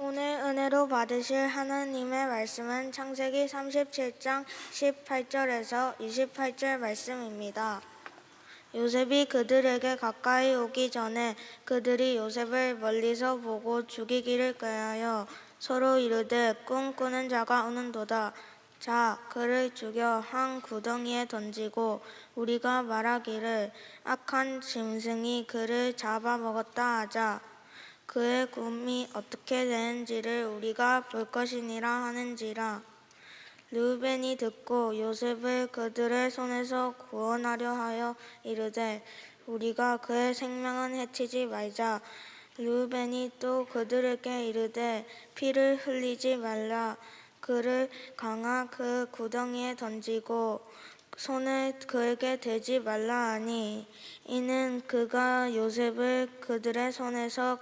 오늘 은혜로 받으실 하나님의 말씀은 창세기 37장 18절에서 28절 말씀입니다. 요셉이 그들에게 가까이 오기 전에 그들이 요셉을 멀리서 보고 죽이기를 꾀하여 서로 이르되 꿈꾸는 자가 오는도다. 자, 그를 죽여 한 구덩이에 던지고 우리가 말하기를 악한 짐승이 그를 잡아먹었다 하자. 그의 꿈이 어떻게 되는지를 우리가 볼 것이니라 하는지라. 르우벤이 듣고 요셉을 그들의 손에서 구원하려 하여 이르되 우리가 그의 생명은 해치지 말자. 르우벤이 또 그들에게 이르되 피를 흘리지 말라. 그를 강한 그 구덩이에 던지고 손을 그에게 대지 말라 하니 이는 그가 요셉을 그들의 손에서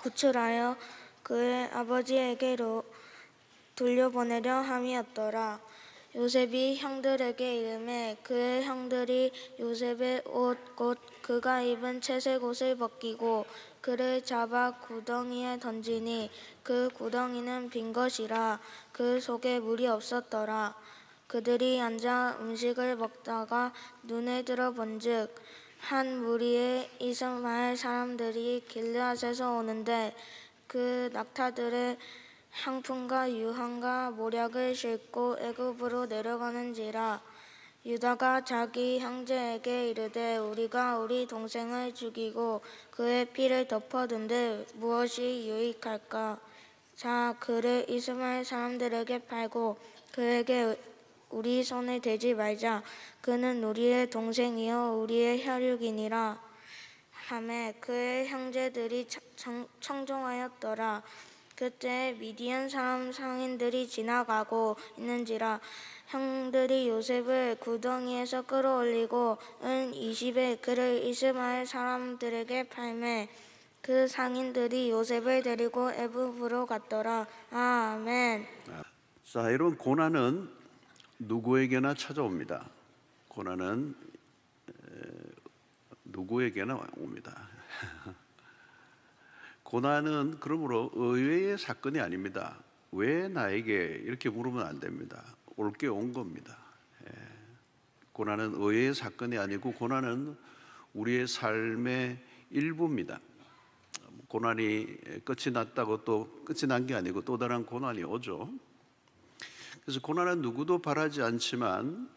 구출하여 그의 아버지에게로 돌려보내려 함이었더라. 요셉이 형들에게 이르매 그의 형들이 요셉의 옷 곧 그가 입은 채색 옷을 벗기고 그를 잡아 구덩이에 던지니 그 구덩이는 빈 것이라. 그 속에 물이 없었더라. 그들이 앉아 음식을 먹다가 눈을 들어 본즉 한 무리의 이스마엘 사람들이 길르앗에서 오는데 그 낙타들의 향품과 유황과 모략을 싣고 애굽으로 내려가는지라. 유다가 자기 형제에게 이르되 우리가 우리 동생을 죽이고 그의 피를 덮어둔데 무엇이 유익할까? 자, 그를 이스마엘 사람들에게 팔고 그에게 우리 손에 대지 말자. 그는 우리의 동생이요 우리의 혈육이니라 하매 그의 형제들이 청종하였더라. 그때 미디안 사람 상인들이 지나가고 있는지라. 형들이 요셉을 구덩이에서 끌어올리고 은 20에 그를 이스마엘 사람들에게 팔매 그 상인들이 요셉을 데리고 애굽으로 갔더라. 아멘. 자, 여러분, 고난은 누구에게나 찾아옵니다. 고난은 누구에게나 옵니다. 고난은 그러므로 의외의 사건이 아닙니다. 왜 나에게 이렇게 물으면 안 됩니다. 올 게 온 겁니다. 고난은 의외의 사건이 아니고 고난은 우리의 삶의 일부입니다. 고난이 끝이 났다고 또 끝이 난 게 아니고 또 다른 고난이 오죠. 그래서 고난은 누구도 바라지 않지만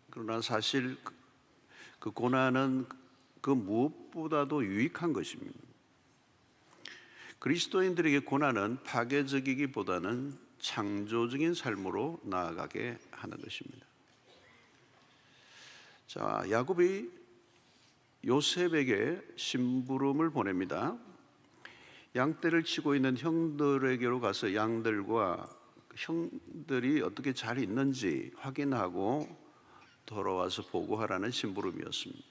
그러나 사실 그 고난은 그 무엇보다도 유익한 것입니다. 그리스도인들에게 고난은 파괴적이기보다는 창조적인 삶으로 나아가게 하는 것입니다. 자, 야곱이 요셉에게 심부름을 보냅니다. 양떼를 치고 있는 형들에게로 가서 양들과 형들이 어떻게 잘 있는지 확인하고 돌아와서 보고하라는 심부름이었습니다.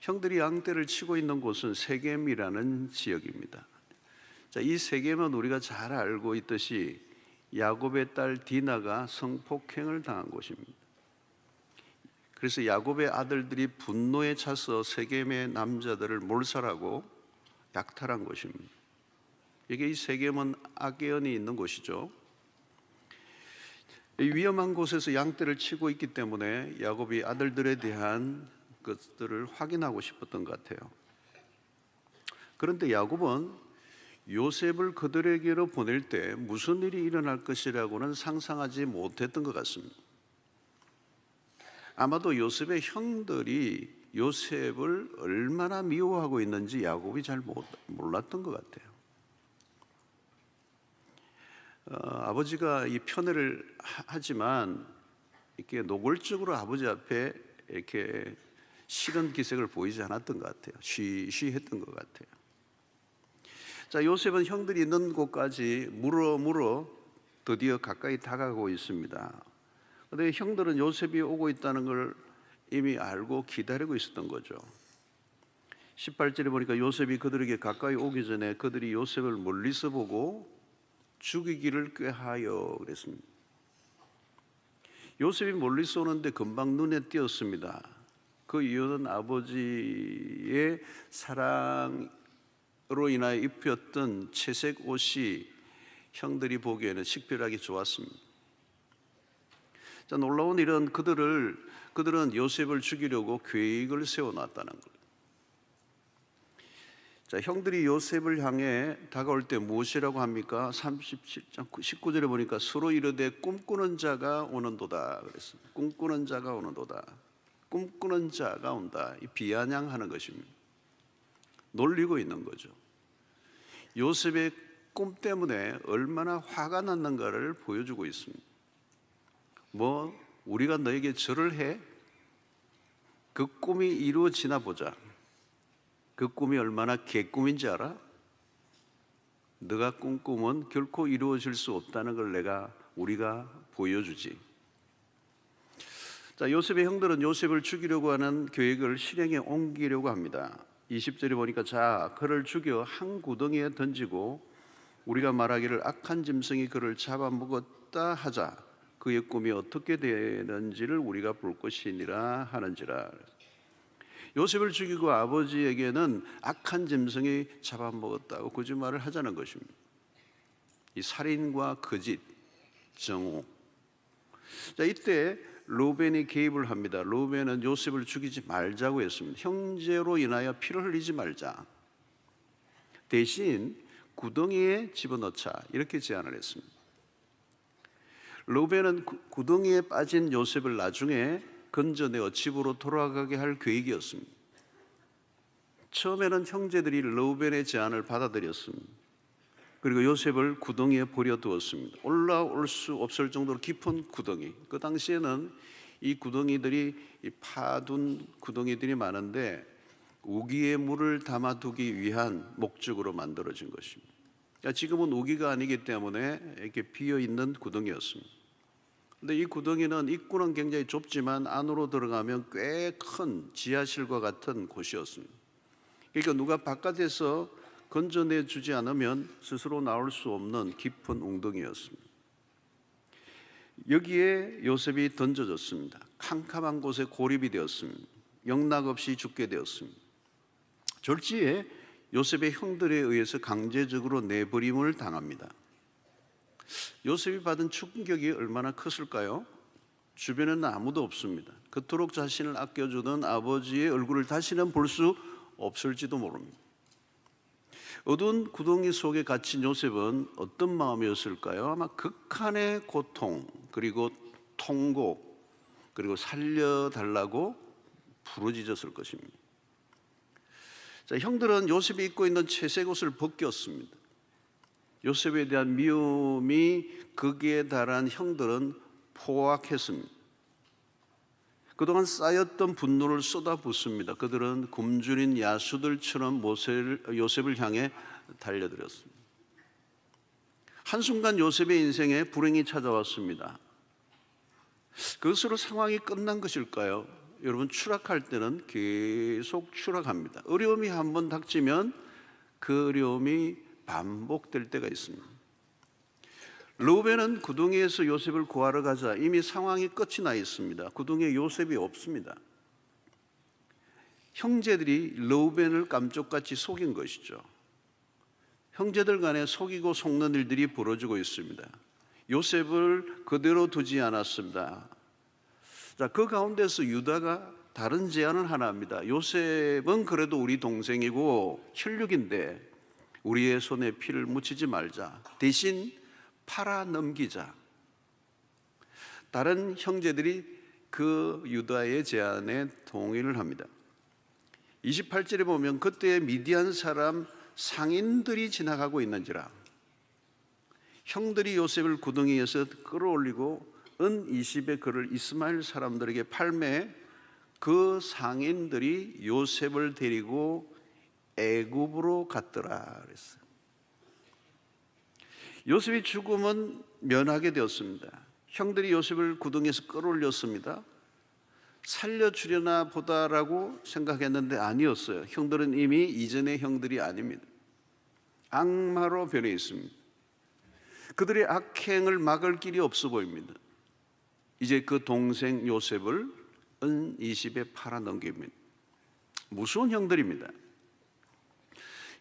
형들이 양떼를 치고 있는 곳은 세겜이라는 지역입니다. 자, 이 세겜은 우리가 잘 알고 있듯이 야곱의 딸 디나가 성폭행을 당한 곳입니다. 그래서 야곱의 아들들이 분노에 차서 세겜의 남자들을 몰살하고 약탈한 곳입니다. 이게 이 세겜은 아게언이 있는 곳이죠. 이 위험한 곳에서 양떼를 치고 있기 때문에 야곱이 아들들에 대한 것들을 확인하고 싶었던 것 같아요. 그런데 야곱은 요셉을 그들에게로 보낼 때 무슨 일이 일어날 것이라고는 상상하지 못했던 것 같습니다. 아마도 요셉의 형들이 요셉을 얼마나 미워하고 있는지 야곱이 잘 몰랐던 것 같아요. 아버지가 이 편애를 하지만 이렇게 노골적으로 아버지 앞에 이렇게 싫은 기색을 보이지 않았던 것 같아요. 쉬쉬했던 것 같아요. 자, 요셉은 형들이 있는 곳까지 물어 드디어 가까이 다가가고 있습니다. 그런데 형들은 요셉이 오고 있다는 걸 이미 알고 기다리고 있었던 거죠. 18절에 보니까 요셉이 그들에게 가까이 오기 전에 그들이 요셉을 멀리서 보고 죽이기를 꾀하여 그랬습니다. 요셉이 멀리서 오는데 금방 눈에 띄었습니다. 그 이유는 아버지의 사랑을 인하여 입혔던 채색 옷이 형들이 보기에는 식별하기 좋았습니다. 자, 놀라운 일은 그들은 요셉을 죽이려고 계획을 세워놨다는 거예요. 자, 형들이 요셉을 향해 다가올 때 무엇이라고 합니까? 37장 19절에 보니까 서로 이르되 꿈꾸는 자가 오는도다 그랬습니다. 꿈꾸는 자가 오는도다. 꿈꾸는 자가 온다. 이 비아냥하는 것입니다. 놀리고 있는 거죠. 요셉의 꿈 때문에 얼마나 화가 났는가를 보여주고 있습니다. 뭐 우리가 너에게 절을 해? 그 꿈이 이루어지나 보자. 그 꿈이 얼마나 개꿈인지 알아? 네가 꿈꾸면 결코 이루어질 수 없다는 걸 우리가 보여주지. 자, 요셉의 형들은 요셉을 죽이려고 하는 계획을 실행에 옮기려고 합니다. 20절에 보니까 자, 그를 죽여 한 구덩이에 던지고 우리가 말하기를 악한 짐승이 그를 잡아먹었다 하자. 그의 꿈이 어떻게 되는지를 우리가 볼 것이니라 하는지라. 요셉을 죽이고 아버지에게는 악한 짐승이 잡아먹었다고 거짓말을 하자는 것입니다. 이 살인과 거짓, 정오. 자, 이때 루벤이 개입을 합니다. 루벤은 요셉을 죽이지 말자고 했습니다. 형제로 인하여 피를 흘리지 말자. 대신 구덩이에 집어넣자. 이렇게 제안을 했습니다. 루벤은 구덩이에 빠진 요셉을 나중에 건져내어 집으로 돌아가게 할 계획이었습니다. 처음에는 형제들이 루벤의 제안을 받아들였습니다. 그리고 요셉을 구덩이에 버려두었습니다. 올라올 수 없을 정도로 깊은 구덩이. 그 당시에는 이 구덩이들이 파둔 구덩이들이 많은데 우기에 물을 담아두기 위한 목적으로 만들어진 것입니다. 지금은 우기가 아니기 때문에 이렇게 비어있는 구덩이였습니다. 근데 이 구덩이는 입구는 굉장히 좁지만 안으로 들어가면 꽤 큰 지하실과 같은 곳이었습니다. 그러니까 누가 바깥에서 건져내 주지 않으면 스스로 나올 수 없는 깊은 웅덩이였습니다. 여기에 요셉이 던져졌습니다. 캄캄한 곳에 고립이 되었습니다. 영락없이 죽게 되었습니다. 졸지에 요셉의 형들에 의해서 강제적으로 내버림을 당합니다. 요셉이 받은 충격이 얼마나 컸을까요? 주변에는 아무도 없습니다. 그토록 자신을 아껴주던 아버지의 얼굴을 다시는 볼 수 없을지도 모릅니다. 어두운 구덩이 속에 갇힌 요셉은 어떤 마음이었을까요? 아마 극한의 고통, 그리고 통고, 그리고 살려달라고 부르짖었을 것입니다. 자, 형들은 요셉이 입고 있는 채색 옷을 벗겼습니다. 요셉에 대한 미움이 극에 달한 형들은 포악했습니다. 그동안 쌓였던 분노를 쏟아붓습니다. 그들은 굶주린 야수들처럼 요셉을 향해 달려들었습니다. 한순간 요셉의 인생에 불행이 찾아왔습니다. 그것으로 상황이 끝난 것일까요? 여러분, 추락할 때는 계속 추락합니다. 어려움이 한번 닥치면 그 어려움이 반복될 때가 있습니다. 루벤은 구덩이에서 요셉을 구하러 가자 이미 상황이 끝이 나 있습니다. 구덩이에 요셉이 없습니다. 형제들이 루벤을 감쪽같이 속인 것이죠. 형제들 간에 속이고 속는 일들이 벌어지고 있습니다. 요셉을 그대로 두지 않았습니다. 자, 그 가운데서 유다가 다른 제안을 하나 합니다. 요셉은 그래도 우리 동생이고 혈육인데 우리의 손에 피를 묻히지 말자. 대신 팔아 넘기자. 다른 형제들이 그 유다의 제안에 동의를 합니다. 28절에 보면 그때 미디안 사람 상인들이 지나가고 있는지라. 형들이 요셉을 구덩이에서 끌어올리고 은 20에 그를 이스마엘 사람들에게 팔매 그 상인들이 요셉을 데리고 애굽으로 갔더라 그랬어요. 요셉이 죽음은 면하게 되었습니다. 형들이 요셉을 구덩이에서 끌어올렸습니다. 살려주려나 보다라고 생각했는데 아니었어요. 형들은 이미 이전의 형들이 아닙니다. 악마로 변해 있습니다. 그들의 악행을 막을 길이 없어 보입니다. 이제 그 동생 요셉을 은 20에 팔아 넘깁니다. 무서운 형들입니다.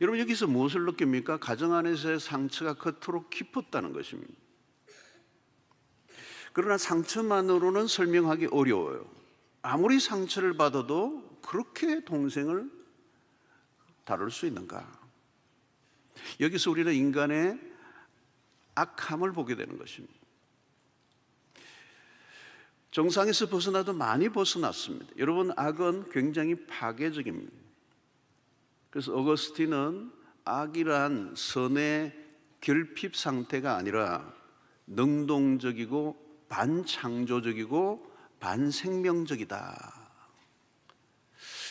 여러분 여기서 무엇을 느낍니까? 가정 안에서의 상처가 그토록 깊었다는 것입니다. 그러나 상처만으로는 설명하기 어려워요. 아무리 상처를 받아도 그렇게 동생을 다룰 수 있는가? 여기서 우리는 인간의 악함을 보게 되는 것입니다. 정상에서 벗어나도 많이 벗어났습니다. 여러분, 악은 굉장히 파괴적입니다. 그래서 어거스틴은 악이란 선의 결핍 상태가 아니라 능동적이고 반창조적이고 반생명적이다.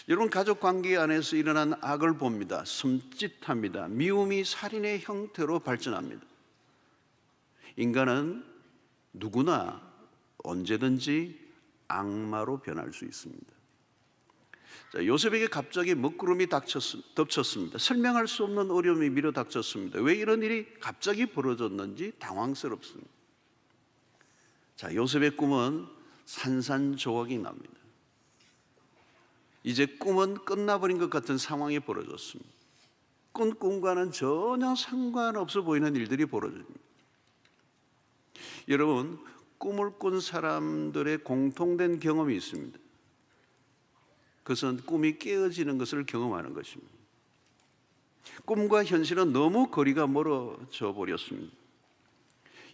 여러분, 가족 관계 안에서 일어난 악을 봅니다. 섬찟합니다. 미움이 살인의 형태로 발전합니다. 인간은 누구나 언제든지 악마로 변할 수 있습니다. 자, 요셉에게 갑자기 먹구름이 덮쳤습니다. 설명할 수 없는 어려움이 밀어닥쳤습니다. 왜 이런 일이 갑자기 벌어졌는지 당황스럽습니다. 자, 요셉의 꿈은 산산조각이 납니다. 이제 꿈은 끝나버린 것 같은 상황이 벌어졌습니다. 꾼 꿈과는 전혀 상관없어 보이는 일들이 벌어집니다. 여러분, 꿈을 꾼 사람들의 공통된 경험이 있습니다. 그것은 꿈이 깨어지는 것을 경험하는 것입니다. 꿈과 현실은 너무 거리가 멀어져 버렸습니다.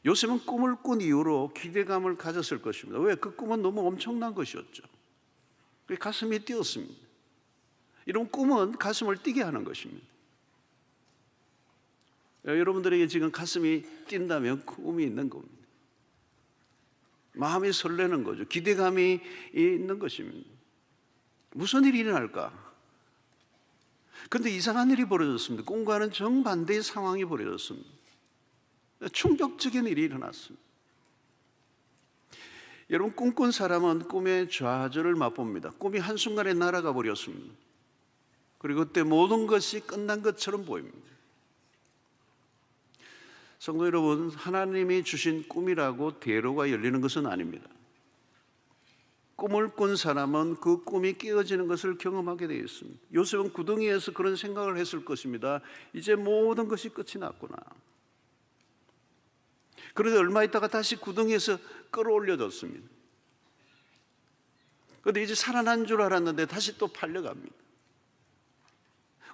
요셉은 꿈을 꾼 이후로 기대감을 가졌을 것입니다. 왜? 그 꿈은 너무 엄청난 것이었죠. 가슴이 뛰었습니다. 이런 꿈은 가슴을 뛰게 하는 것입니다. 여러분들에게 지금 가슴이 뛴다면 꿈이 있는 겁니다. 마음이 설레는 거죠. 기대감이 있는 것입니다. 무슨 일이 일어날까? 그런데 이상한 일이 벌어졌습니다. 꿈과는 정반대의 상황이 벌어졌습니다. 충격적인 일이 일어났습니다. 여러분, 꿈꾼 사람은 꿈의 좌절을 맛봅니다. 꿈이 한순간에 날아가 버렸습니다. 그리고 그때 모든 것이 끝난 것처럼 보입니다. 성도 여러분, 하나님이 주신 꿈이라고 대로가 열리는 것은 아닙니다. 꿈을 꾼 사람은 그 꿈이 깨어지는 것을 경험하게 되어 있습니다. 요셉은 구덩이에서 그런 생각을 했을 것입니다. 이제 모든 것이 끝이 났구나. 그런데 얼마 있다가 다시 구덩이에서 끌어올려졌습니다. 그런데 이제 살아난 줄 알았는데 다시 또 팔려갑니다.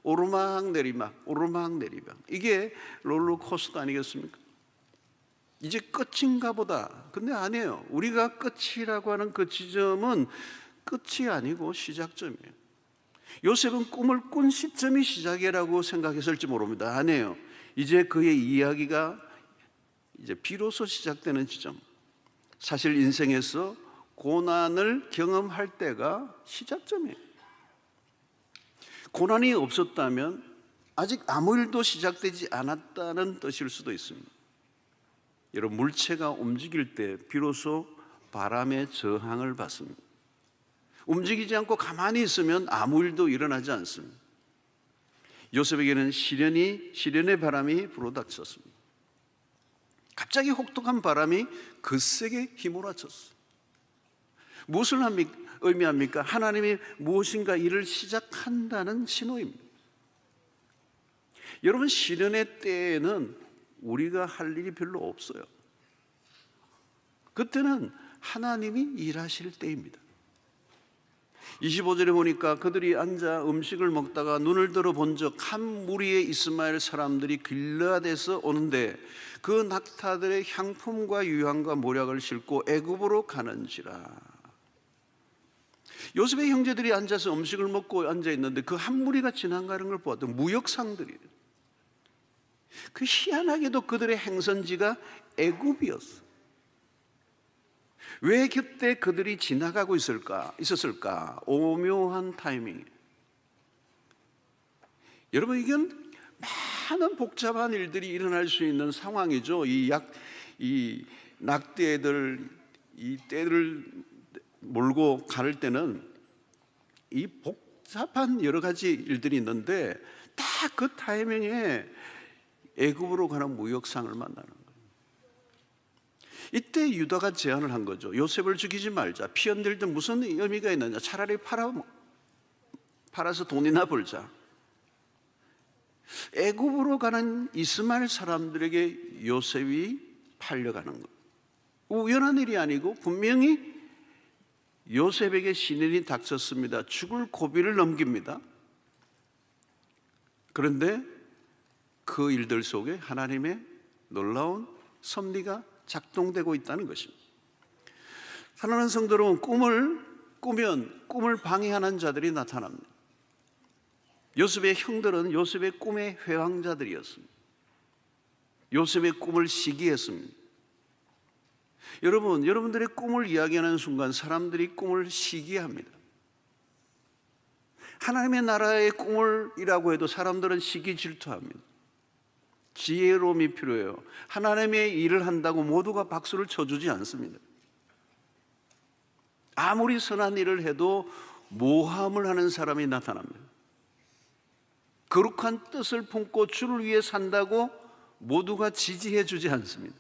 오르막 내리막, 오르막 내리막. 이게 롤러코스터 아니겠습니까? 이제 끝인가 보다. 근데 아니에요. 우리가 끝이라고 하는 그 지점은 끝이 아니고 시작점이에요. 요셉은 꿈을 꾼 시점이 시작이라고 생각했을지 모릅니다. 아니에요. 이제 그의 이야기가 이제 비로소 시작되는 지점. 사실 인생에서 고난을 경험할 때가 시작점이에요. 고난이 없었다면 아직 아무 일도 시작되지 않았다는 뜻일 수도 있습니다. 여러분, 물체가 움직일 때 비로소 바람의 저항을 받습니다. 움직이지 않고 가만히 있으면 아무 일도 일어나지 않습니다. 요셉에게는 시련의 바람이 불어닥쳤습니다. 갑자기 혹독한 바람이 거세게 휘몰아쳤어요. 무엇을 의미합니까? 하나님이 무엇인가 일을 시작한다는 신호입니다. 여러분, 시련의 때에는 우리가 할 일이 별로 없어요. 그때는 하나님이 일하실 때입니다. 25절에 보니까 그들이 앉아 음식을 먹다가 눈을 들어 본 적 한 무리의 이스마엘 사람들이 길르앗에서 오는데 그 낙타들의 향품과 유향과 모략을 싣고 애굽으로 가는지라. 요셉의 형제들이 앉아서 음식을 먹고 앉아 있는데 그 한 무리가 지나가는 걸 보았던 무역상들이에요. 그 희한하게도 그들의 행선지가 애굽이었어. 왜 그때 그들이 지나가고 있었을까? 오묘한 타이밍이에요. 여러분, 이건 많은 복잡한 일들이 일어날 수 있는 상황이죠. 이 낙대들, 이 떼를 몰고 갈 때는 이 복잡한 여러 가지 일들이 있는데 딱 그 타이밍에 애굽으로 가는 무역상을 만나는 거예요. 이때 유다가 제안을 한 거죠. 요셉을 죽이지 말자. 피 흔들때 무슨 의미가 있느냐. 차라리 팔아서 돈이나 벌자. 애굽으로 가는 이스마엘 사람들에게 요셉이 팔려가는 것. 우연한 일이 아니고 분명히 요셉에게 시련이 닥쳤습니다. 죽을 고비를 넘깁니다. 그런데 그 일들 속에 하나님의 놀라운 섭리가 작동되고 있다는 것입니다. 사랑하는 성도 여러분, 꿈을 꾸면 꿈을 방해하는 자들이 나타납니다. 요셉의 형들은 요셉의 꿈의 회왕자들이었습니다. 요셉의 꿈을 시기했습니다. 여러분들의 꿈을 이야기하는 순간 사람들이 꿈을 시기합니다. 하나님의 나라의 꿈을이라고 해도 사람들은 시기 질투합니다. 지혜로움이 필요해요. 하나님의 일을 한다고 모두가 박수를 쳐주지 않습니다. 아무리 선한 일을 해도 모함을 하는 사람이 나타납니다. 거룩한 뜻을 품고 주를 위해 산다고 모두가 지지해 주지 않습니다.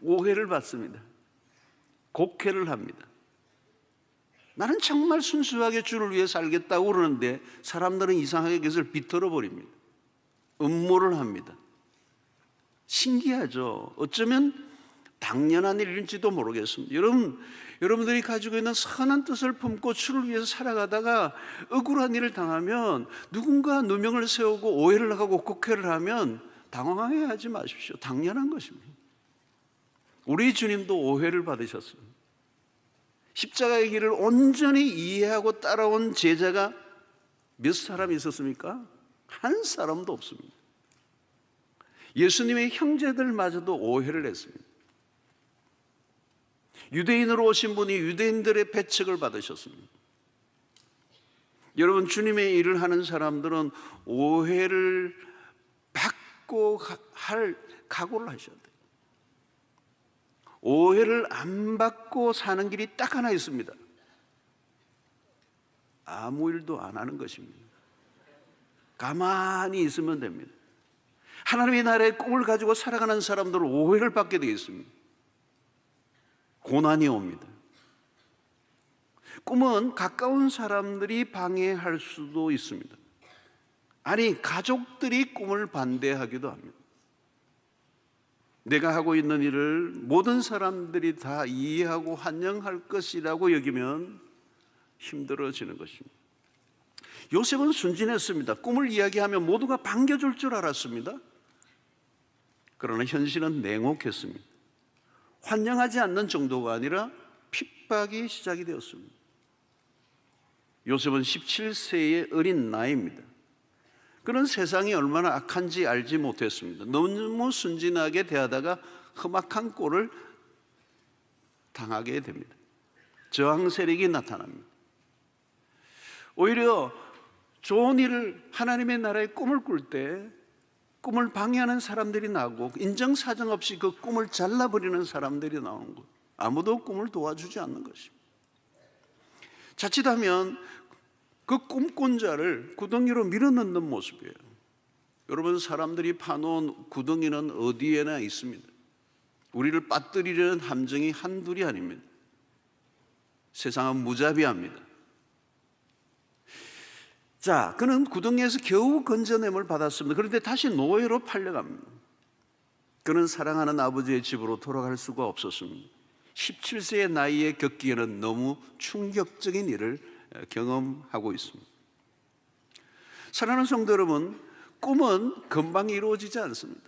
오해를 받습니다. 곡해를 합니다. 나는 정말 순수하게 주를 위해 살겠다고 그러는데 사람들은 이상하게 그것을 비틀어 버립니다. 음모를 합니다. 신기하죠. 어쩌면 당연한 일일지도 모르겠습니다. 여러분들이 가지고 있는 선한 뜻을 품고 주를 위해서 살아가다가 억울한 일을 당하면 누군가 누명을 세우고 오해를 하고 곡해를 하면 당황해하지 마십시오. 당연한 것입니다. 우리 주님도 오해를 받으셨습니다. 십자가의 길을 온전히 이해하고 따라온 제자가 몇 사람 있었습니까? 한 사람도 없습니다. 예수님의 형제들마저도 오해를 했습니다. 유대인으로 오신 분이 유대인들의 배척을 받으셨습니다. 여러분, 주님의 일을 하는 사람들은 오해를 받고 할 각오를 하셔야 돼요. 오해를 안 받고 사는 길이 딱 하나 있습니다. 아무 일도 안 하는 것입니다. 가만히 있으면 됩니다. 하나님의 나라의 꿈을 가지고 살아가는 사람들은 오해를 받게 되어 있습니다. 고난이 옵니다. 꿈은 가까운 사람들이 방해할 수도 있습니다. 아니, 가족들이 꿈을 반대하기도 합니다. 내가 하고 있는 일을 모든 사람들이 다 이해하고 환영할 것이라고 여기면 힘들어지는 것입니다. 요셉은 순진했습니다. 꿈을 이야기하면 모두가 반겨줄 줄 알았습니다. 그러나 현실은 냉혹했습니다. 환영하지 않는 정도가 아니라 핍박이 시작이 되었습니다. 요셉은 17세의 어린 나이입니다. 그는 세상이 얼마나 악한지 알지 못했습니다. 너무 순진하게 대하다가 험악한 꼴을 당하게 됩니다. 저항 세력이 나타납니다. 오히려 좋은 일을, 하나님의 나라의 꿈을 꿀 때 꿈을 방해하는 사람들이 나오고 인정사정 없이 그 꿈을 잘라버리는 사람들이 나오는 것, 아무도 꿈을 도와주지 않는 것입니다. 자칫하면 그 꿈꾼 자를 구덩이로 밀어넣는 모습이에요. 여러분, 사람들이 파놓은 구덩이는 어디에나 있습니다. 우리를 빠뜨리려는 함정이 한둘이 아닙니다. 세상은 무자비합니다. 자, 그는 구덩이에서 겨우 건져냄을 받았습니다. 그런데 다시 노예로 팔려갑니다. 그는 사랑하는 아버지의 집으로 돌아갈 수가 없었습니다. 17세의 나이에 겪기에는 너무 충격적인 일을 경험하고 있습니다. 사랑하는 성도 여러분, 꿈은 금방 이루어지지 않습니다.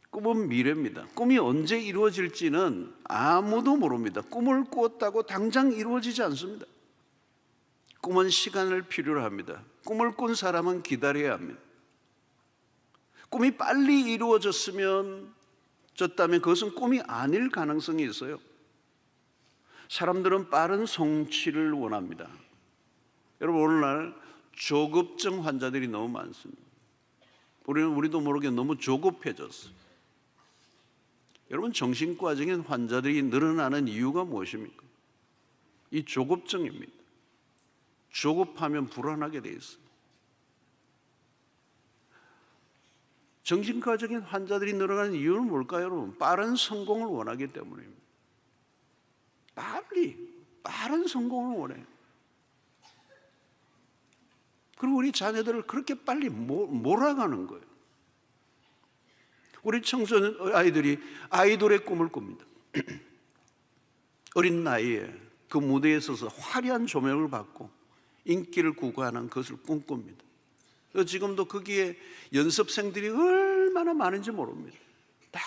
꿈은 미래입니다. 꿈이 언제 이루어질지는 아무도 모릅니다. 꿈을 꾸었다고 당장 이루어지지 않습니다. 꿈은 시간을 필요로 합니다. 꿈을 꾼 사람은 기다려야 합니다. 꿈이 빨리 이루어졌다면 그것은 꿈이 아닐 가능성이 있어요. 사람들은 빠른 성취를 원합니다. 여러분, 오늘날 조급증 환자들이 너무 많습니다. 우리도 모르게 너무 조급해졌어요. 여러분, 정신과적인 환자들이 늘어나는 이유가 무엇입니까? 이 조급증입니다. 조급하면 불안하게 돼 있어요. 정신과적인 환자들이 늘어나는 이유는 뭘까요, 여러분? 빠른 성공을 원하기 때문입니다. 빠른 성공을 원해요. 그리고 우리 자녀들을 그렇게 빨리 몰아가는 거예요. 우리 청소년 아이들이 아이돌의 꿈을 꿉니다. 어린 나이에 그 무대에 서서 화려한 조명을 받고 인기를 구가하는 것을 꿈꿉니다. 지금도 거기에 연습생들이 얼마나 많은지 모릅니다. 다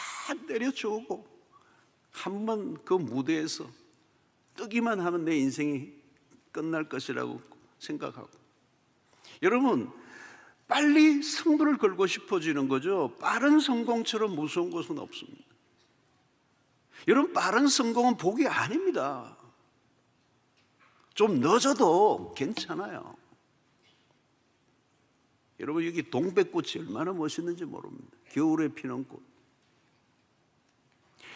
때려주고 한번 그 무대에서 뜨기만 하면 내 인생이 끝날 것이라고 생각하고, 여러분 빨리 승부를 걸고 싶어지는 거죠. 빠른 성공처럼 무서운 것은 없습니다. 여러분 빠른 성공은 복이 아닙니다. 좀 늦어도 괜찮아요. 여러분 여기 동백꽃이 얼마나 멋있는지 모릅니다. 겨울에 피는 꽃.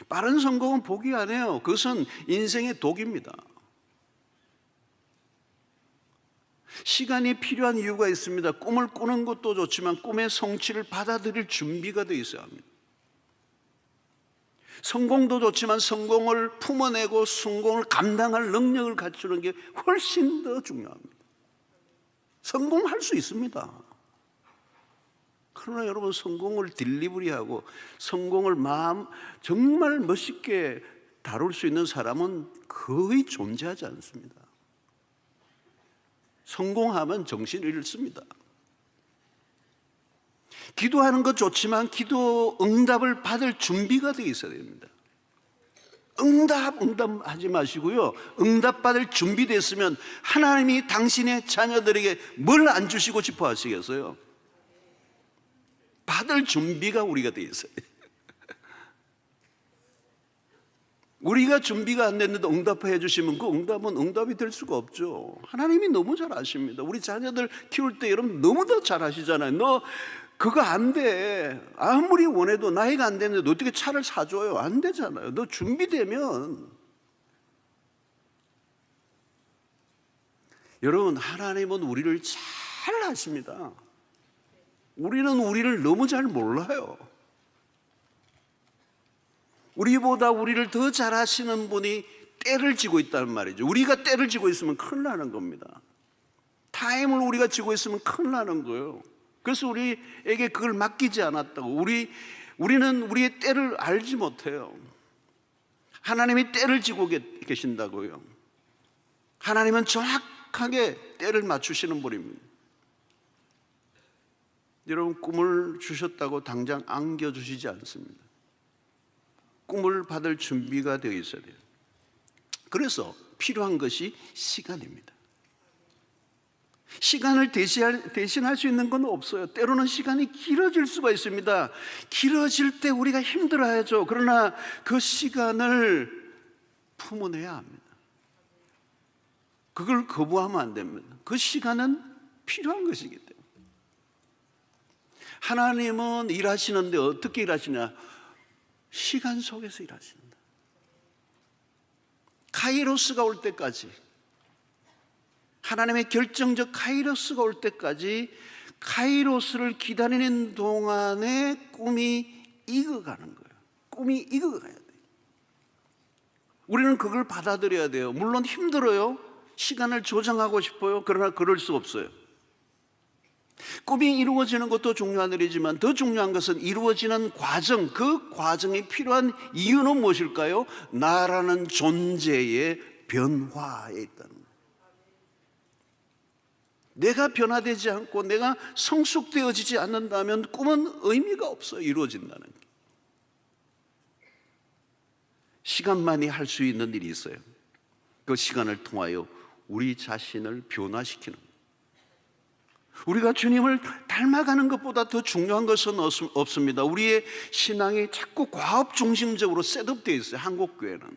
빠른 성공은 복이 아니에요. 그것은 인생의 독입니다. 시간이 필요한 이유가 있습니다. 꿈을 꾸는 것도 좋지만 꿈의 성취를 받아들일 준비가 되어 있어야 합니다. 성공도 좋지만 성공을 품어내고 성공을 감당할 능력을 갖추는 게 훨씬 더 중요합니다. 성공할 수 있습니다. 그러나 여러분 성공을 딜리버리하고 성공을 정말 멋있게 다룰 수 있는 사람은 거의 존재하지 않습니다. 성공하면 정신을 잃습니다. 기도하는 것 좋지만 기도 응답을 받을 준비가 되어 있어야 됩니다. 응답하지 마시고요, 응답받을 준비됐으면 하나님이 당신의 자녀들에게 뭘 안 주시고 싶어 하시겠어요? 받을 준비가 우리가 되어 있어요. 우리가 준비가 안 됐는데 응답해 주시면 그 응답은 응답이 될 수가 없죠. 하나님이 너무 잘 아십니다. 우리 자녀들 키울 때 여러분 너무도 잘 아시잖아요. 너 그거 안 돼. 아무리 원해도 나이가 안 됐는데 너 어떻게 차를 사줘요? 안 되잖아요. 너 준비되면. 여러분 하나님은 우리를 잘 아십니다. 우리는 우리를 너무 잘 몰라요. 우리보다 우리를 더 잘 아시는 분이 때를 지고 있다는 말이죠. 우리가 때를 지고 있으면 큰일 나는 겁니다. 타임을 우리가 지고 있으면 큰일 나는 거예요. 그래서 우리에게 그걸 맡기지 않았다고. 우리는 우리의 때를 알지 못해요. 하나님이 때를 지고 계신다고요. 하나님은 정확하게 때를 맞추시는 분입니다. 여러분 꿈을 주셨다고 당장 안겨주시지 않습니다. 꿈을 받을 준비가 되어 있어야 돼요. 그래서 필요한 것이 시간입니다. 시간을 대신할 수 있는 건 없어요. 때로는 시간이 길어질 수가 있습니다. 길어질 때 우리가 힘들어야죠. 그러나 그 시간을 품어내야 합니다. 그걸 거부하면 안 됩니다. 그 시간은 필요한 것이기 때문에. 하나님은 일하시는데 어떻게 일하시냐? 시간 속에서 일하신다. 카이로스가 올 때까지, 하나님의 결정적 카이로스가 올 때까지 카이로스를 기다리는 동안에 꿈이 익어가는 거예요. 꿈이 익어가야 돼요. 우리는 그걸 받아들여야 돼요. 물론 힘들어요. 시간을 조정하고 싶어요. 그러나 그럴 수 없어요. 꿈이 이루어지는 것도 중요한 일이지만 더 중요한 것은 이루어지는 과정, 그 과정이 필요한 이유는 무엇일까요? 나라는 존재의 변화에 있다는 거예요. 내가 변화되지 않고 내가 성숙되어지지 않는다면 꿈은 의미가 없어요. 이루어진다는 게. 시간만이 할 수 있는 일이 있어요. 그 시간을 통하여 우리 자신을 변화시키는 거예요. 우리가 주님을 닮아가는 것보다 더 중요한 것은 없습니다. 우리의 신앙이 자꾸 과업 중심적으로 셋업되어 있어요. 한국 교회는.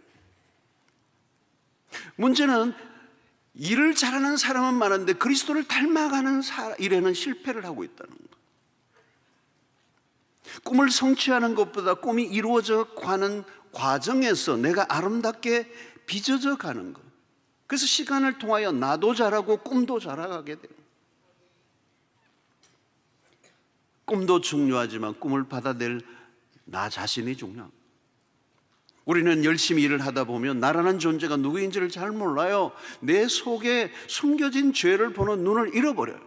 문제는 일을 잘하는 사람은 많은데 그리스도를 닮아가는 일에는 실패를 하고 있다는 거예요. 꿈을 성취하는 것보다 꿈이 이루어져 가는 과정에서 내가 아름답게 빚어져 가는 것. 그래서 시간을 통하여 나도 잘하고 꿈도 잘하게 돼요. 꿈도 중요하지만 꿈을 받아낼 나 자신이 중요합니다. 우리는 열심히 일을 하다 보면 나라는 존재가 누구인지를 잘 몰라요. 내 속에 숨겨진 죄를 보는 눈을 잃어버려요.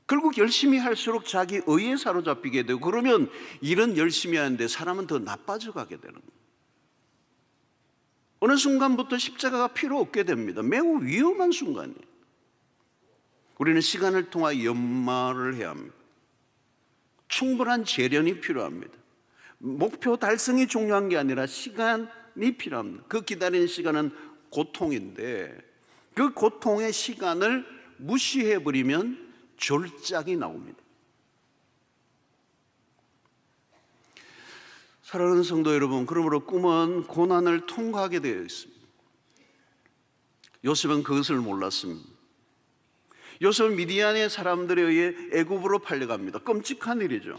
결국 열심히 할수록 자기 의에 사로잡히게 되고, 그러면 일은 열심히 하는데 사람은 더 나빠져 가게 되는 거예요. 어느 순간부터 십자가가 필요 없게 됩니다. 매우 위험한 순간이에요. 우리는 시간을 통하여 연말을 해야 합니다. 충분한 재련이 필요합니다. 목표 달성이 중요한 게 아니라 시간이 필요합니다. 그 기다리는 시간은 고통인데, 그 고통의 시간을 무시해버리면 졸작이 나옵니다. 사랑하는 성도 여러분, 그러므로 꿈은 고난을 통과하게 되어 있습니다. 요셉은 그것을 몰랐습니다. 요셉은 미디안의 사람들에 의해 애굽으로 팔려갑니다. 끔찍한 일이죠.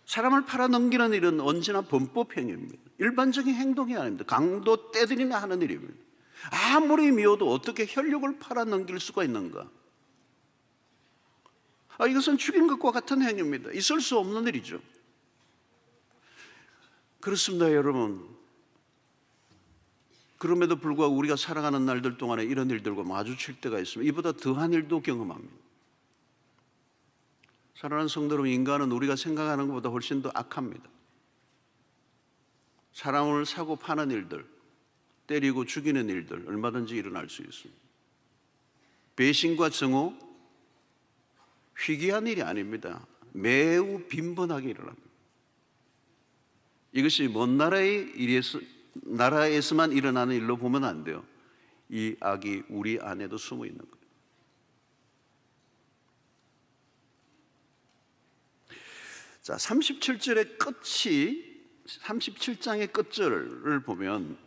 사람을 팔아넘기는 일은 언제나 범법 행위입니다. 일반적인 행동이 아닙니다. 강도 떼들이며 하는 일입니다. 아무리 미워도 어떻게 혈육을 팔아넘길 수가 있는가? 이것은 죽이는 것과 같은 행위입니다. 있을 수 없는 일이죠. 그렇습니다, 여러분. 그럼에도 불구하고 우리가 살아가는 날들 동안에 이런 일들과 마주칠 때가 있습니다. 이보다 더한 일도 경험합니다. 사랑하는 성도 여러분, 인간은 우리가 생각하는 것보다 훨씬 더 악합니다. 사람을 사고 파는 일들, 때리고 죽이는 일들 얼마든지 일어날 수 있습니다. 배신과 증오, 희귀한 일이 아닙니다. 매우 빈번하게 일어납니다. 이것이 먼 나라에서만 일어나는 일로 보면 안 돼요. 이 악이 우리 안에도 숨어 있는 거예요. 자, 37절의 끝이, 37장의 끝절을 보면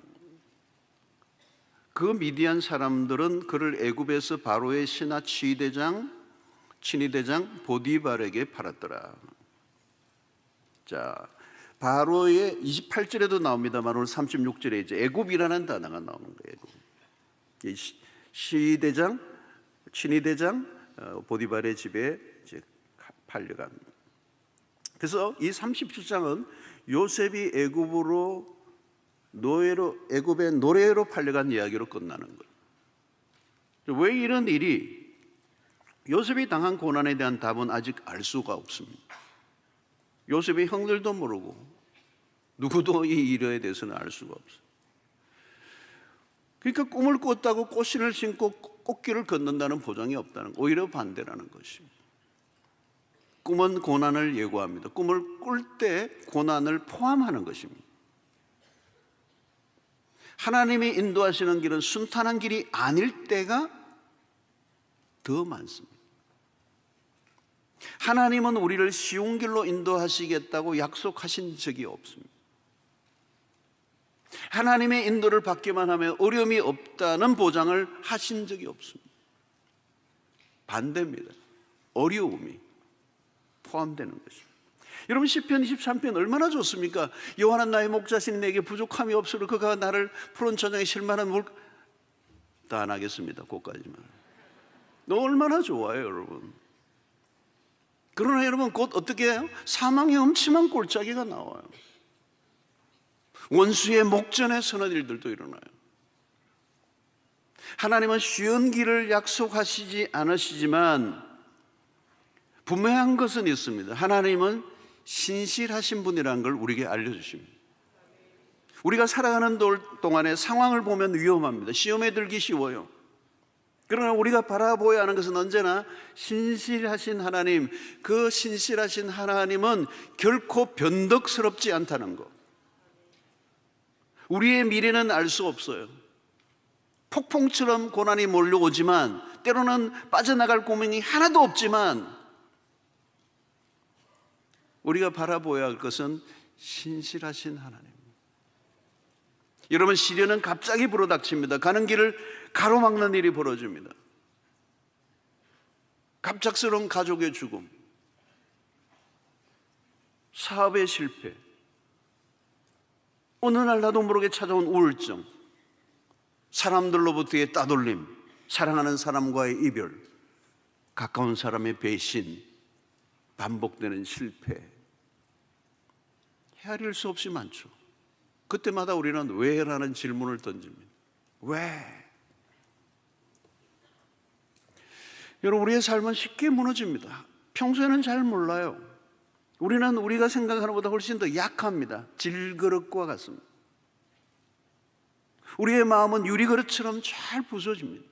그 미디안 사람들은 그를 애굽에서 바로의 신하 친위대장 보디발에게 팔았더라. 자, 바로의 28절에도 나옵니다만 오늘 36절에 이제 애굽이라는 단어가 나오는 거예요. 애굽. 친위대장 보디발의 집에 이제 팔려간. 그래서 이 37장은 요셉이 애굽의 노예로 팔려간 이야기로 끝나는 거예요. 왜 이런 일이, 요셉이 당한 고난에 대한 답은 아직 알 수가 없습니다. 요셉의 형들도 모르고 누구도 이 일에 대해서는 알 수가 없어요. 그러니까 꿈을 꿨다고 꽃신을 신고 꽃길을 걷는다는 보장이 없다는, 오히려 반대라는 것입니다. 꿈은 고난을 예고합니다. 꿈을 꿀 때 고난을 포함하는 것입니다. 하나님이 인도하시는 길은 순탄한 길이 아닐 때가 더 많습니다. 하나님은 우리를 쉬운 길로 인도하시겠다고 약속하신 적이 없습니다. 하나님의 인도를 받기만 하면 어려움이 없다는 보장을 하신 적이 없습니다. 반대입니다. 어려움이 포함되는 것입니다. 여러분, 시편 23편 얼마나 좋습니까? 여호와는 나의 목자시니 내게 부족함이 없으므로 그가 나를 푸른 저장에 실만한 물, 다 안 하겠습니다. 그것까지만. 너 얼마나 좋아요, 여러분. 그러나 여러분, 곧 어떻게 해요? 사망의 음침한 골짜기가 나와요. 원수의 목전에 서는 일들도 일어나요. 하나님은 쉬운 길을 약속하시지 않으시지만 분명한 것은 있습니다. 하나님은 신실하신 분이라는 걸 우리에게 알려주십니다. 우리가 살아가는 동안에 상황을 보면 위험합니다. 시험에 들기 쉬워요. 그러나 우리가 바라보아야 하는 것은 언제나 신실하신 하나님, 그 신실하신 하나님은 결코 변덕스럽지 않다는 것. 우리의 미래는 알 수 없어요. 폭풍처럼 고난이 몰려오지만, 때로는 빠져나갈 구멍이 하나도 없지만, 우리가 바라보아야 할 것은 신실하신 하나님. 여러분, 시련은 갑자기 불어닥칩니다. 가는 길을 가로막는 일이 벌어집니다. 갑작스러운 가족의 죽음, 사업의 실패, 어느 날 나도 모르게 찾아온 우울증, 사람들로부터의 따돌림, 사랑하는 사람과의 이별, 가까운 사람의 배신, 반복되는 실패, 헤아릴 수 없이 많죠. 그때마다 우리는 왜라는 질문을 던집니다. 왜? 여러분, 우리의 삶은 쉽게 무너집니다. 평소에는 잘 몰라요. 우리는 우리가 생각하는 것보다 훨씬 더 약합니다. 질그릇과 같습니다. 우리의 마음은 유리그릇처럼 잘 부서집니다.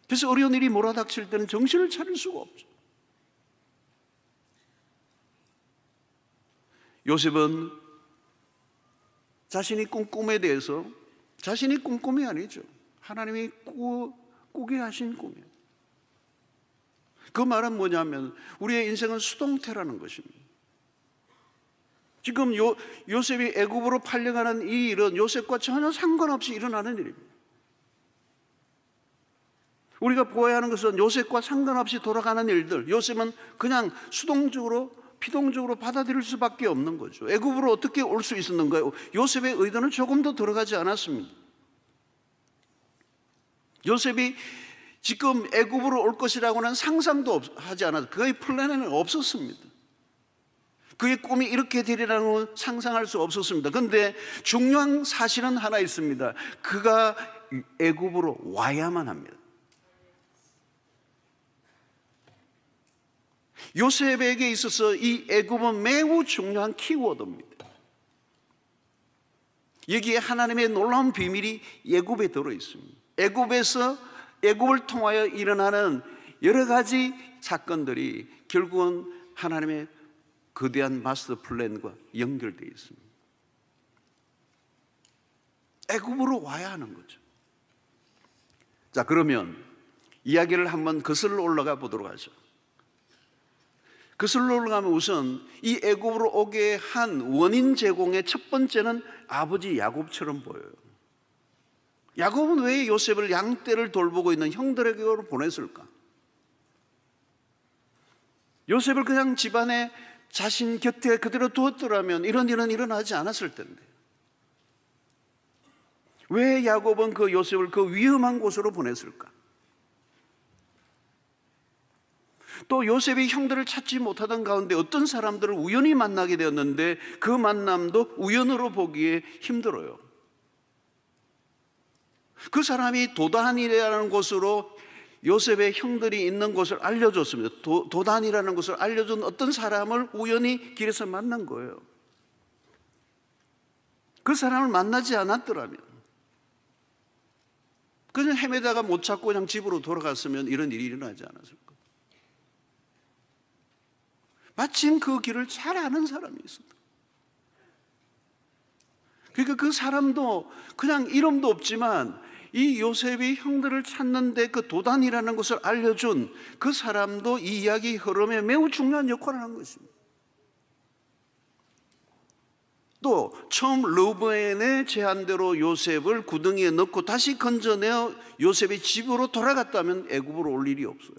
그래서 어려운 일이 몰아닥칠 때는 정신을 차릴 수가 없죠. 요셉은 자신이 꾼 꿈에 대해서, 자신이 꾼 꿈이 아니죠, 하나님이 꾸게 하신 꿈이에요. 그 말은 뭐냐면 우리의 인생은 수동태라는 것입니다. 지금 요셉이 애굽으로 팔려가는 이 일은 요셉과 전혀 상관없이 일어나는 일입니다. 우리가 보아야 하는 것은 요셉과 상관없이 돌아가는 일들, 요셉은 그냥 수동적으로, 피동적으로 받아들일 수밖에 없는 거죠. 애굽으로 어떻게 올 수 있었는가요? 요셉의 의도는 조금도 들어가지 않았습니다. 요셉이 지금 애굽으로 올 것이라고는 상상도 하지 않았어요. 그의 플랜에는 없었습니다. 그의 꿈이 이렇게 되리라는 건 상상할 수 없었습니다. 그런데 중요한 사실은 하나 있습니다. 그가 애굽으로 와야만 합니다. 요셉에게 있어서 이 애굽은 매우 중요한 키워드입니다. 여기에 하나님의 놀라운 비밀이 애굽에 들어 있습니다. 애굽을 통하여 일어나는 여러 가지 사건들이 결국은 하나님의 거대한 마스터 플랜과 연결되어 있습니다. 애굽으로 와야 하는 거죠. 자, 그러면 이야기를 한번 거슬러 올라가 보도록 하죠. 거슬러 올라가면 우선 이 애굽으로 오게 한 원인 제공의 첫 번째는 아버지 야곱처럼 보여요. 야곱은 왜 요셉을 양떼를 돌보고 있는 형들에게로 보냈을까? 요셉을 그냥 집안에 자신 곁에 그대로 두었더라면 이런 일은 일어나지 않았을 텐데, 왜 야곱은 그 요셉을 그 위험한 곳으로 보냈을까? 또 요셉이 형들을 찾지 못하던 가운데 어떤 사람들을 우연히 만나게 되었는데 그 만남도 우연으로 보기에 힘들어요. 그 사람이 도단이라는 곳으로 요셉의 형들이 있는 곳을 알려줬습니다. 도단이라는 곳을 알려준 어떤 사람을 우연히 길에서 만난 거예요. 그 사람을 만나지 않았더라면, 그냥 헤매다가 못 찾고 그냥 집으로 돌아갔으면 이런 일이 일어나지 않았을 거예요. 마침 그 길을 잘 아는 사람이 있었다. 그러니까 그 사람도 그냥 이름도 없지만 이 요셉이 형들을 찾는데 그 도단이라는 것을 알려준 그 사람도 이 이야기 흐름에 매우 중요한 역할을 한 것입니다. 또 처음 르우벤의 제안대로 요셉을 구덩이에 넣고 다시 건져내어 요셉이 집으로 돌아갔다면 애굽으로 올 일이 없어요.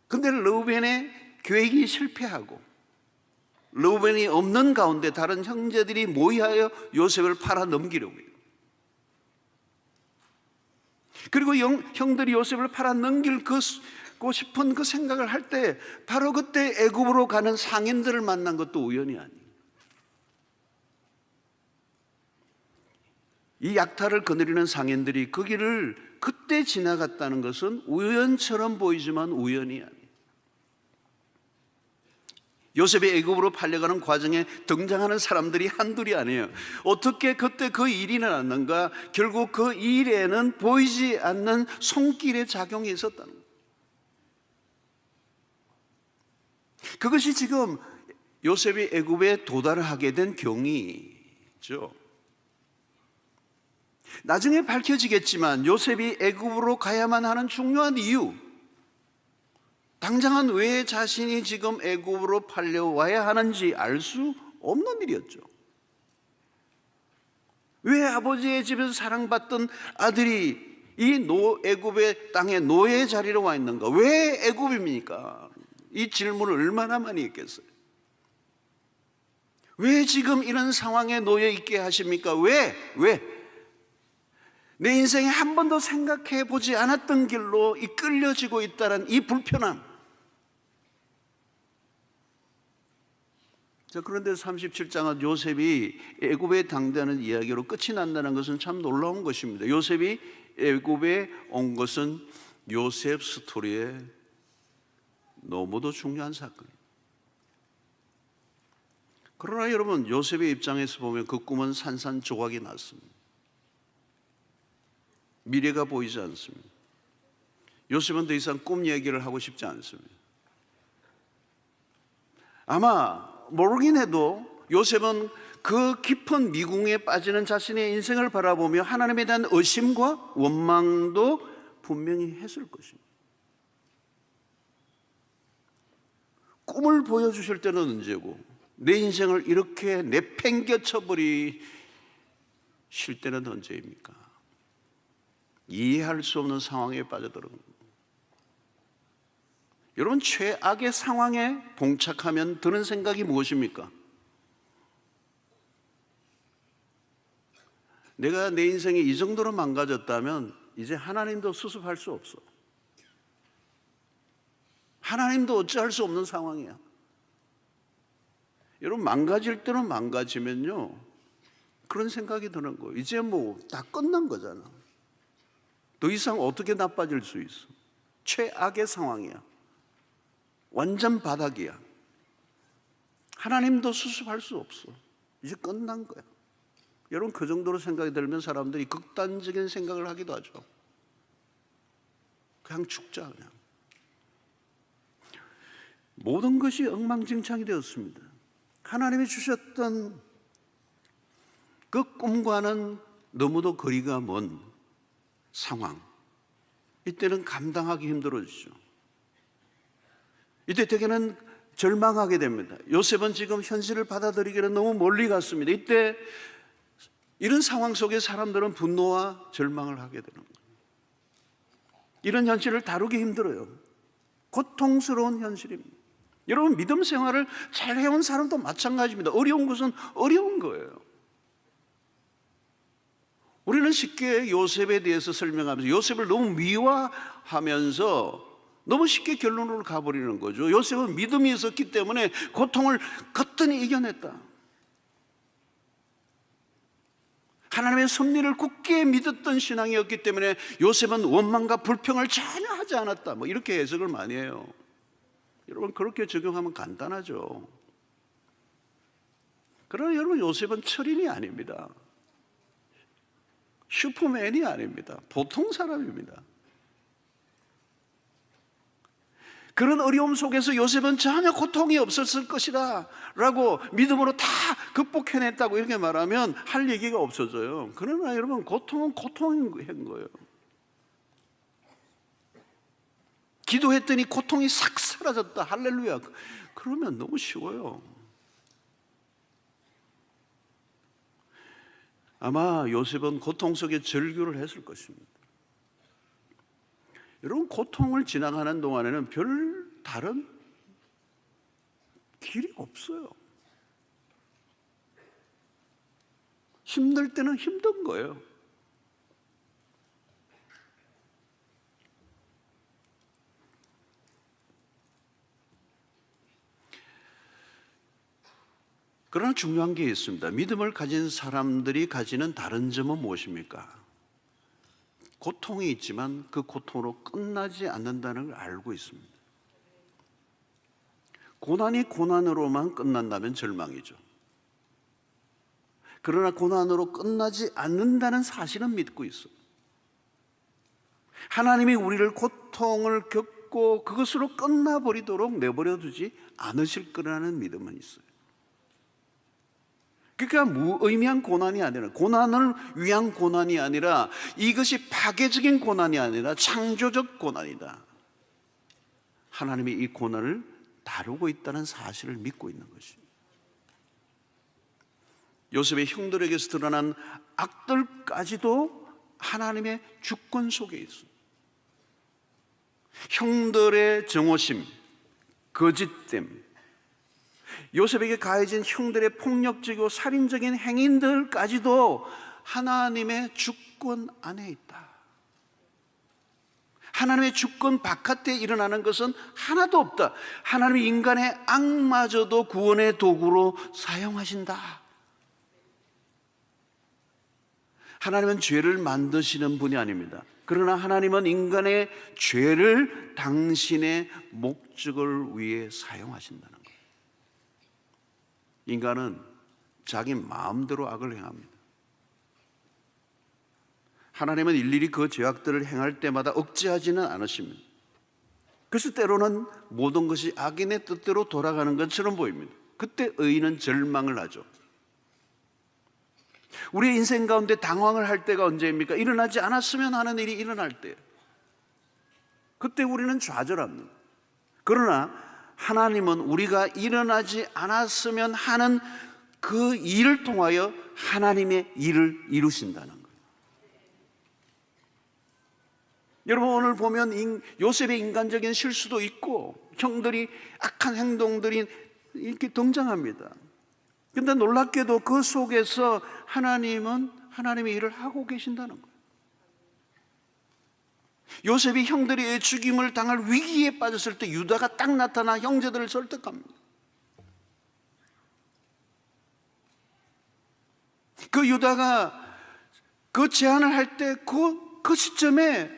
근데 르우벤의 계획이 실패하고 르우벤이 없는 가운데 다른 형제들이 모의하여 요셉을 팔아 넘기려고 해요. 그리고 형들이 요셉을 팔아 넘기고 싶은 그 생각을 할 때 바로 그때 애굽으로 가는 상인들을 만난 것도 우연이 아니에요. 이 약탈을 거느리는 상인들이 그 길을 그때 지나갔다는 것은 우연처럼 보이지만 우연이 아니에요. 요셉이 애굽으로 팔려가는 과정에 등장하는 사람들이 한둘이 아니에요. 어떻게 그때 그 일이 일어났는가? 결국 그 일에는 보이지 않는 손길의 작용이 있었다는 거예요. 그것이 지금 요셉이 애굽에 도달하게 된 경위죠. 나중에 밝혀지겠지만 요셉이 애굽으로 가야만 하는 중요한 이유, 당장은 왜 자신이 지금 애굽으로 팔려와야 하는지 알 수 없는 일이었죠. 왜 아버지의 집에서 사랑받던 아들이 이 애굽의 땅에 노예의 자리로 와 있는가? 왜 애굽입니까? 이 질문을 얼마나 많이 했겠어요. 왜 지금 이런 상황에 놓여 있게 하십니까? 왜? 내 인생에 한 번도 생각해 보지 않았던 길로 이끌려지고 있다는 이 불편함. 자, 그런데 37장은 요셉이 애굽에 당대하는 이야기로 끝이 난다는 것은 참 놀라운 것입니다. 요셉이 애굽에 온 것은 요셉 스토리에 너무도 중요한 사건이에요. 그러나 여러분, 요셉의 입장에서 보면 그 꿈은 산산조각이 났습니다. 미래가 보이지 않습니다. 요셉은 더 이상 꿈 얘기를 하고 싶지 않습니다. 아마 모르긴 해도 요셉은 그 깊은 미궁에 빠지는 자신의 인생을 바라보며 하나님에 대한 의심과 원망도 분명히 했을 것입니다. 꿈을 보여주실 때는 언제고 내 인생을 이렇게 내팽개쳐 버리실 때는 언제입니까? 이해할 수 없는 상황에 빠져들은 겁니다. 여러분, 최악의 상황에 봉착하면 드는 생각이 무엇입니까? 내가 내 인생이 이 정도로 망가졌다면 이제 하나님도 수습할 수 없어. 하나님도 어찌할 수 없는 상황이야. 여러분, 망가질 때는 망가지면요, 그런 생각이 드는 거예요. 이제 뭐 다 끝난 거잖아. 더 이상 어떻게 나빠질 수 있어? 최악의 상황이야. 완전 바닥이야. 하나님도 수습할 수 없어. 이제 끝난 거야. 여러분, 그 정도로 생각이 들면 사람들이 극단적인 생각을 하기도 하죠. 그냥 죽자, 그냥. 모든 것이 엉망진창이 되었습니다. 하나님이 주셨던 그 꿈과는 너무도 거리가 먼 상황. 이때는 감당하기 힘들어지죠. 이때 대개는 절망하게 됩니다. 요셉은 지금 현실을 받아들이기는 너무 멀리 갔습니다. 이때 이런 상황 속에 사람들은 분노와 절망을 하게 되는 거예요. 이런 현실을 다루기 힘들어요. 고통스러운 현실입니다. 여러분, 믿음 생활을 잘 해온 사람도 마찬가지입니다. 어려운 것은 어려운 거예요. 우리는 쉽게 요셉에 대해서 설명하면서 요셉을 너무 미화하면서 너무 쉽게 결론으로 가버리는 거죠. 요셉은 믿음이 있었기 때문에 고통을 거뜬히 이겨냈다. 하나님의 섭리를 굳게 믿었던 신앙이었기 때문에 요셉은 원망과 불평을 전혀 하지 않았다. 뭐 이렇게 해석을 많이 해요. 여러분, 그렇게 적용하면 간단하죠. 그러나 여러분, 요셉은 철인이 아닙니다. 슈퍼맨이 아닙니다. 보통 사람입니다. 그런 어려움 속에서 요셉은 전혀 고통이 없었을 것이다 라고 믿음으로 다 극복해냈다고 이렇게 말하면 할 얘기가 없어져요. 그러나 여러분, 고통은 고통인 거예요. 기도했더니 고통이 싹 사라졌다, 할렐루야. 그러면 너무 쉬워요. 아마 요셉은 고통 속에 절규를 했을 것입니다. 여러분, 고통을 지나가는 동안에는 별 다른 길이 없어요. 힘들 때는 힘든 거예요. 그러나 중요한 게 있습니다. 믿음을 가진 사람들이 가지는 다른 점은 무엇입니까? 고통이 있지만 그 고통으로 끝나지 않는다는 걸 알고 있습니다. 고난이 고난으로만 끝난다면 절망이죠. 그러나 고난으로 끝나지 않는다는 사실은 믿고 있어요. 하나님이 우리를 고통을 겪고 그것으로 끝나버리도록 내버려두지 않으실 거라는 믿음은 있어요. 그러니까 무의미한 고난이 아니라, 고난을 위한 고난이 아니라, 이것이 파괴적인 고난이 아니라 창조적 고난이다. 하나님이 이 고난을 다루고 있다는 사실을 믿고 있는 것입니다. 요셉의 형들에게서 드러난 악들까지도 하나님의 주권 속에 있습니다. 형들의 정오심, 거짓됨, 요셉에게 가해진 형들의 폭력적이고 살인적인 행인들까지도 하나님의 주권 안에 있다. 하나님의 주권 바깥에 일어나는 것은 하나도 없다. 하나님이 인간의 악마저도 구원의 도구로 사용하신다. 하나님은 죄를 만드시는 분이 아닙니다. 그러나 하나님은 인간의 죄를 당신의 목적을 위해 사용하신다는 거예요. 인간은 자기 마음대로 악을 행합니다. 하나님은 일일이 그 죄악들을 행할 때마다 억제하지는 않으십니다. 그래서 때로는 모든 것이 악인의 뜻대로 돌아가는 것처럼 보입니다. 그때 의인은 절망을 하죠. 우리의 인생 가운데 당황을 할 때가 언제입니까? 일어나지 않았으면 하는 일이 일어날 때, 그때 우리는 좌절합니다. 그러나 하나님은 우리가 일어나지 않았으면 하는 그 일을 통하여 하나님의 일을 이루신다는 거예요. 여러분, 오늘 보면 요셉의 인간적인 실수도 있고 형들이 악한 행동들이 이렇게 등장합니다. 그런데 놀랍게도 그 속에서 하나님은 하나님의 일을 하고 계신다는 거예요. 요셉이 형들이 죽임을 당할 위기에 빠졌을 때 유다가 딱 나타나 형제들을 설득합니다. 그 유다가 그 제안을 할 때 그 시점에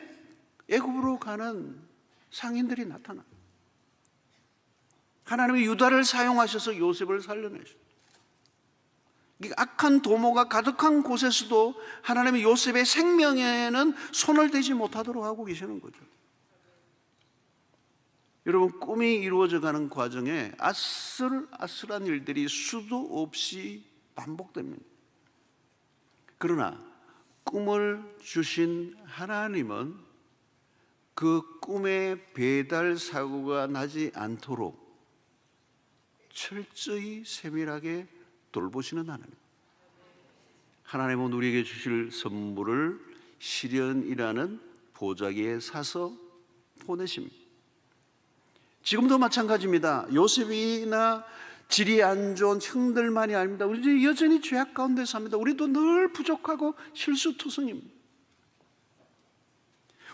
애굽으로 가는 상인들이 나타나. 하나님이 유다를 사용하셔서 요셉을 살려내셨어요. 악한 도모가 가득한 곳에서도 하나님이 요셉의 생명에는 손을 대지 못하도록 하고 계시는 거죠. 여러분, 꿈이 이루어져 가는 과정에 아슬아슬한 일들이 수도 없이 반복됩니다. 그러나 꿈을 주신 하나님은 그 꿈의 배달 사고가 나지 않도록 철저히 세밀하게 돌보시는 하나님. 하나님은 우리에게 주실 선물을 시련이라는 보자기에 사서 보내십니다. 지금도 마찬가지입니다. 요셉이나 질이 안 좋은 형들만이 아닙니다. 우리 여전히 죄악 가운데 삽니다. 우리도 늘 부족하고 실수투성입니다.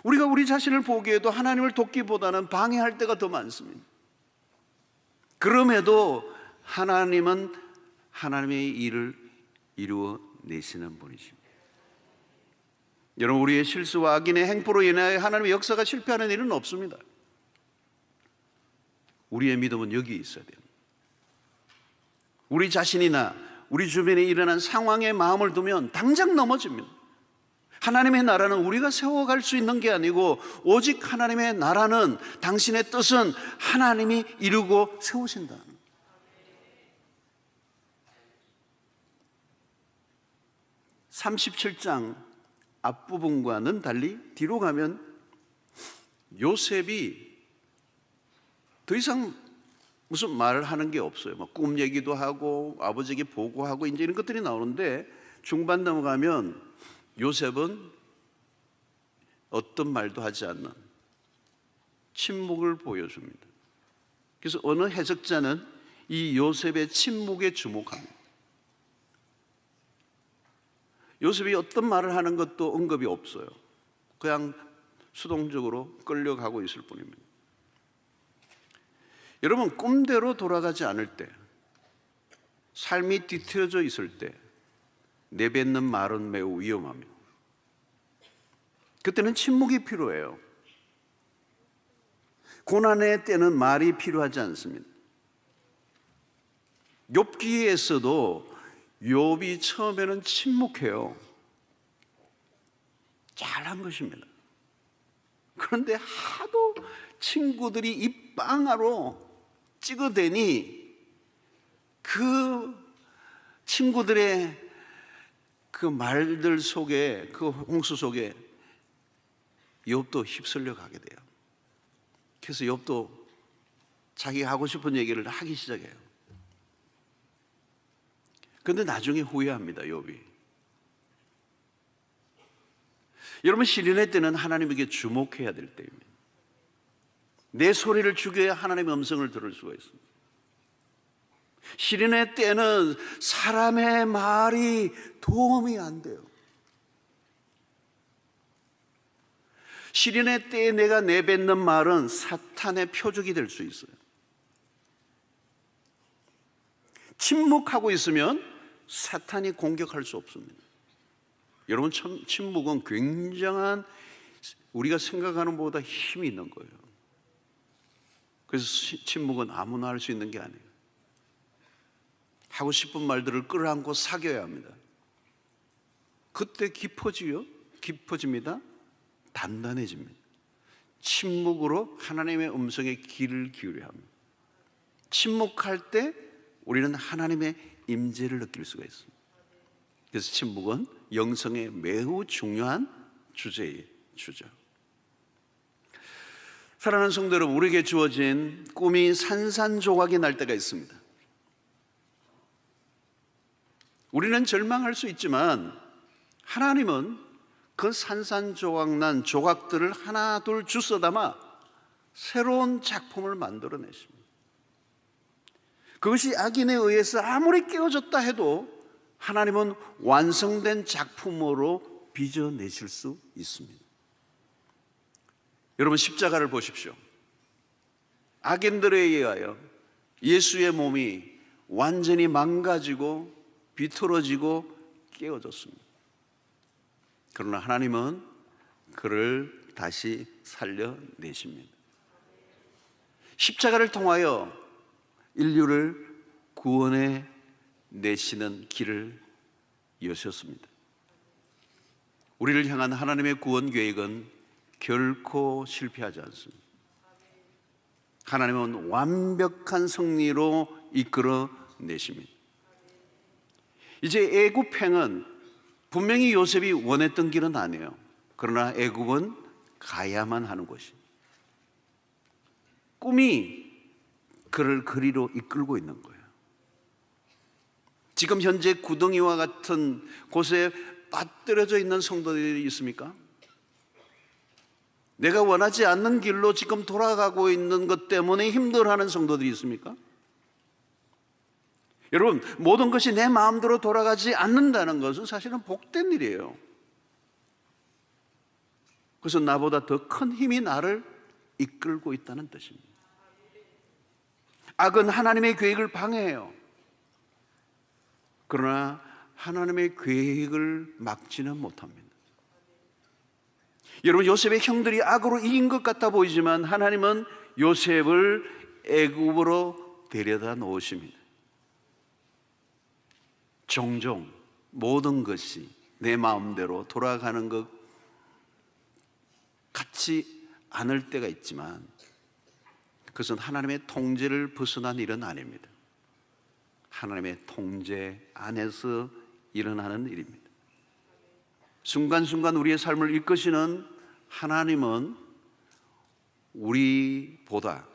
우리가 우리 자신을 보기에도 하나님을 돕기보다는 방해할 때가 더 많습니다. 그럼에도 하나님은 하나님의 일을 이루어내시는 분이십니다. 여러분, 우리의 실수와 악인의 행포로 인하여 하나님의 역사가 실패하는 일은 없습니다. 우리의 믿음은 여기 있어야 돼요. 우리 자신이나 우리 주변에 일어난 상황에 마음을 두면 당장 넘어집니다. 하나님의 나라는 우리가 세워갈 수 있는 게 아니고 오직 하나님의 나라는, 당신의 뜻은 하나님이 이루고 세우신다. 37장 앞부분과는 달리 뒤로 가면 요셉이 더 이상 무슨 말을 하는 게 없어요. 꿈 얘기도 하고 아버지에게 보고하고 이제 이런 것들이 나오는데, 중반 넘어가면 요셉은 어떤 말도 하지 않는 침묵을 보여줍니다. 그래서 어느 해석자는 이 요셉의 침묵에 주목합니다. 요셉이 어떤 말을 하는 것도 언급이 없어요. 그냥 수동적으로 끌려가고 있을 뿐입니다. 여러분, 꿈대로 돌아가지 않을 때, 삶이 뒤틀어져 있을 때 내뱉는 말은 매우 위험합니다. 그때는 침묵이 필요해요. 고난의 때는 말이 필요하지 않습니다. 욥기에서도 욥이 처음에는 침묵해요. 잘한 것입니다. 그런데 하도 친구들이 입방아로 찍어대니 그 친구들의 그 말들 속에, 그 홍수 속에 욥도 휩쓸려 가게 돼요. 그래서 욥도 자기가 하고 싶은 얘기를 하기 시작해요. 그런데 나중에 후회합니다, 욥이. 여러분, 시련의 때는 하나님에게 주목해야 될 때입니다. 내 소리를 죽여야 하나님의 음성을 들을 수가 있습니다. 시련의 때는 사람의 말이 도움이 안 돼요. 시련의 때에 내가 내뱉는 말은 사탄의 표적이 될 수 있어요. 침묵하고 있으면 사탄이 공격할 수 없습니다. 여러분, 침묵은 굉장한, 우리가 생각하는 것보다 힘이 있는 거예요. 그래서 침묵은 아무나 할 수 있는 게 아니에요. 하고 싶은 말들을 끌어안고 사겨야 합니다. 그때 깊어집니다. 단단해집니다. 침묵으로 하나님의 음성에 귀를 기울여야 합니다. 침묵할 때 우리는 하나님의 임재를 느낄 수가 있습니다. 그래서 침묵은 영성에 매우 중요한 주제죠. 사랑하는 성도 여러분, 우리에게 주어진 꿈이 산산조각이 날 때가 있습니다. 우리는 절망할 수 있지만 하나님은 그 산산조각 난 조각들을 하나 둘 주워 담아 새로운 작품을 만들어내십니다. 그것이 악인에 의해서 아무리 깨어졌다 해도 하나님은 완성된 작품으로 빚어내실 수 있습니다. 여러분, 십자가를 보십시오. 악인들에 의하여 예수의 몸이 완전히 망가지고 비틀어지고 깨어졌습니다. 그러나 하나님은 그를 다시 살려내십니다. 십자가를 통하여 인류를 구원해 내시는 길을 여셨습니다. 우리를 향한 하나님의 구원 계획은 결코 실패하지 않습니다. 하나님은 완벽한 승리로 이끌어 내십니다. 이제 애굽행은 분명히 요셉이 원했던 길은 아니에요. 그러나 애굽은 가야만 하는 곳입니다. 꿈이 그를 그리로 이끌고 있는 거예요. 지금 현재 구덩이와 같은 곳에 빠뜨려져 있는 성도들이 있습니까? 내가 원하지 않는 길로 지금 돌아가고 있는 것 때문에 힘들어하는 성도들이 있습니까? 여러분, 모든 것이 내 마음대로 돌아가지 않는다는 것은 사실은 복된 일이에요. 그래서 나보다 더 큰 힘이 나를 이끌고 있다는 뜻입니다. 악은 하나님의 계획을 방해해요. 그러나 하나님의 계획을 막지는 못합니다. 여러분, 요셉의 형들이 악으로 이긴 것 같아 보이지만 하나님은 요셉을 애굽으로 데려다 놓으십니다. 종종 모든 것이 내 마음대로 돌아가는 것 같지 않을 때가 있지만 그것은 하나님의 통제를 벗어난 일은 아닙니다. 하나님의 통제 안에서 일어나는 일입니다. 순간순간 우리의 삶을 이끄시는 하나님은 우리보다,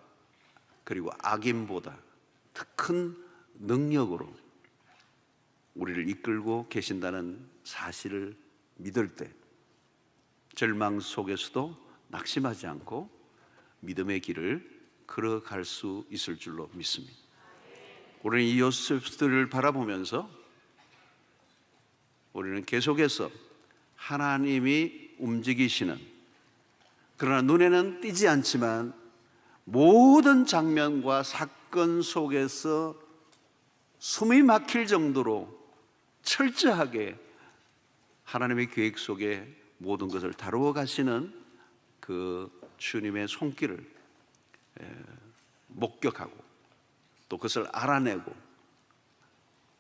그리고 악인보다 더 큰 능력으로 우리를 이끌고 계신다는 사실을 믿을 때 절망 속에서도 낙심하지 않고 믿음의 길을 걸어갈 수 있을 줄로 믿습니다. 우리는 이 요셉들을 바라보면서 우리는 계속해서 하나님이 움직이시는, 그러나 눈에는 띄지 않지만 모든 장면과 사건 속에서 숨이 막힐 정도로 철저하게 하나님의 계획 속에 모든 것을 다루어 가시는 그 주님의 손길을 목격하고 또 그것을 알아내고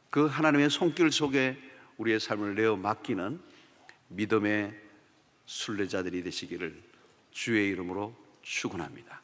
그 하나님의 손길 속에 우리의 삶을 내어 맡기는 믿음의 순례자들이 되시기를 주의 이름으로 축원합니다.